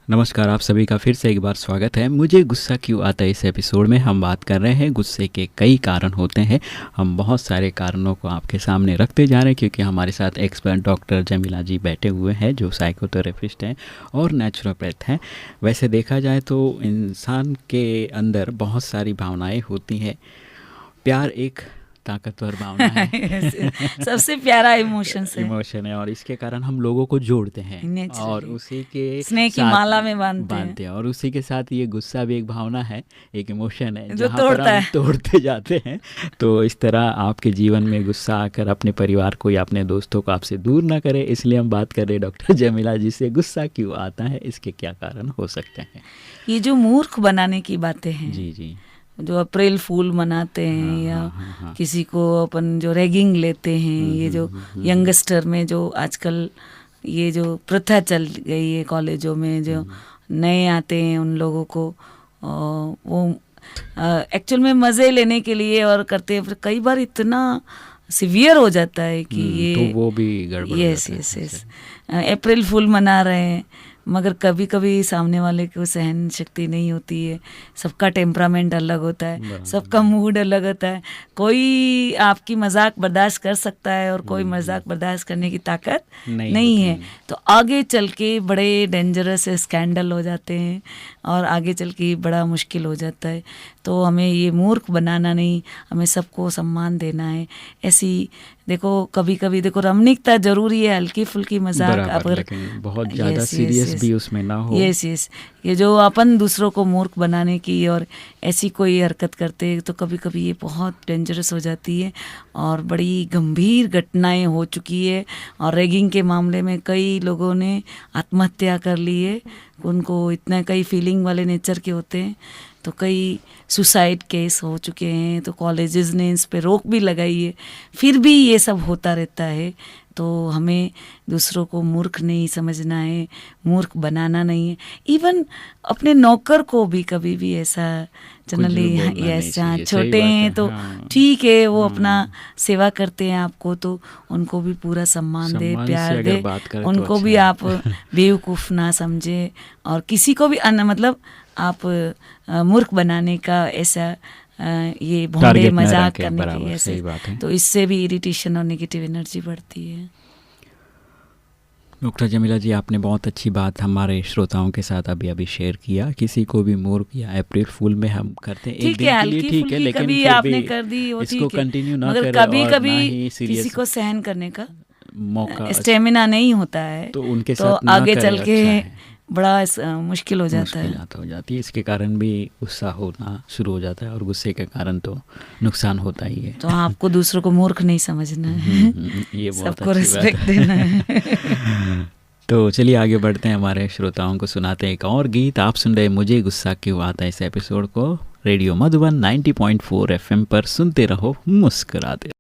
नमस्कार, आप सभी का फिर से एक बार स्वागत है। मुझे गुस्सा क्यों आता है इस एपिसोड में हम बात कर रहे हैं गुस्से के कई कारण होते हैं। हम बहुत सारे कारणों को आपके सामने रखते जा रहे हैं क्योंकि हमारे साथ एक्सपर्ट डॉक्टर जमीला जी बैठे हुए हैं जो साइकोथेरेपिस्ट हैं और नेचुरोपैथ हैं। वैसे देखा जाए तो इंसान के अंदर बहुत सारी भावनाएं होती हैं। प्यार एक ताकतवर भावना है सबसे प्यारा इमोशन है और इसके कारण हम लोगों को जोड़ते हैं और उसी के स्नेह की माला में बांधते हैं और उसी के साथ ये गुस्सा भी एक भावना है, एक इमोशन है जो तोड़ते जाते हैं। तो इस तरह आपके जीवन में गुस्सा आकर अपने परिवार को या अपने दोस्तों को आपसे दूर ना करे, इसलिए हम बात कर रहे हैं डॉक्टर जमीला जी से गुस्सा क्यों आता है, इसके क्या कारण हो सकते हैं। ये जो मूर्ख बनाने की बातें हैं, जी, जो अप्रैल फूल मनाते हैं या किसी को अपन जो रैगिंग लेते हैं, ये जो यंगस्टर में जो आजकल ये जो प्रथा चल गई है, कॉलेजों में जो नए आते हैं उन लोगों को वो एक्चुअल में मज़े लेने के लिए और करते हैं, कई बार इतना सिवियर हो जाता है कि ये तो वो भी गड़बड़। यस अप्रैल फूल मना रहे हैं मगर कभी कभी सामने वाले को सहन शक्ति नहीं होती है। सबका टेम्परामेंट अलग होता है, सबका मूड अलग होता है। कोई आपकी मजाक बर्दाश्त कर सकता है और कोई मजाक बर्दाश्त करने की ताकत नहीं है। तो आगे चल के बड़े डेंजरस स्कैंडल हो जाते हैं और आगे चल के बड़ा मुश्किल हो जाता है। तो हमें ये मूर्ख बनाना नहीं, हमें सबको सम्मान देना है। ऐसी देखो कभी कभी देखो रमणीकता जरूरी है, हल्की फुल्की मजाक अगर बहुत ज़्यादा सीरियस भी उसमें ना हो। यस ये जो अपन दूसरों को मूर्ख बनाने की और ऐसी कोई हरकत करते तो कभी कभी ये बहुत डेंजरस हो जाती है और बड़ी गंभीर घटनाएं हो चुकी है। और रैगिंग के मामले में कई लोगों ने आत्महत्या कर ली है। उनको इतना कई फीलिंग वाले नेचर के होते हैं तो कई सुसाइड केस हो चुके हैं। तो कॉलेजेस ने इस पे रोक भी लगाई है, फिर भी ये सब होता रहता है। तो हमें दूसरों को मूर्ख नहीं समझना है, मूर्ख बनाना नहीं है। इवन अपने नौकर को भी कभी भी ऐसा जनरली ऐसा छोटे हैं तो ठीक है, वो अपना सेवा करते हैं आपको तो उनको भी पूरा सम्मान दे, प्यार दे, उनको भी आप बेवकूफ़ ना समझे और किसी को भी मतलब आप मूर्ख बनाने का ऐसा ये भोंडे मजाक करने की ऐसे तो इससे भी इरिटेशन और नेगेटिव एनर्जी बढ़ती है। डॉक्टर जमीला जी, आपने बहुत अच्छी बात हमारे श्रोताओं के साथ अभी शेयर किया। किसी को भी मूर्ख या अप्रैल फूल में हम करते हैं एक दिन के लिए, ठीक है, लेकिन कभी आपने कर दी इसको कंटिन्यू ना करें। कभी किसी को सहन करने का मौका स्टेमिना नहीं होता है तो उनके साथ तो आगे चल के बड़ा मुश्किल हो जाता है। इसके कारण भी गुस्सा होना शुरू हो जाता है और गुस्से के कारण तो नुकसान होता ही है। तो आपको दूसरों को मूर्ख नहीं समझना है, ये सबको रिस्पेक्ट देना है। तो चलिए आगे बढ़ते हैं, हमारे श्रोताओं को सुनाते हैं एक और गीत। आप सुन रहे मुझे गुस्सा क्यों आता है इस एपिसोड को रेडियो मधुबन 90.4 FM पर। सुनते रहो, मुस्कुराते।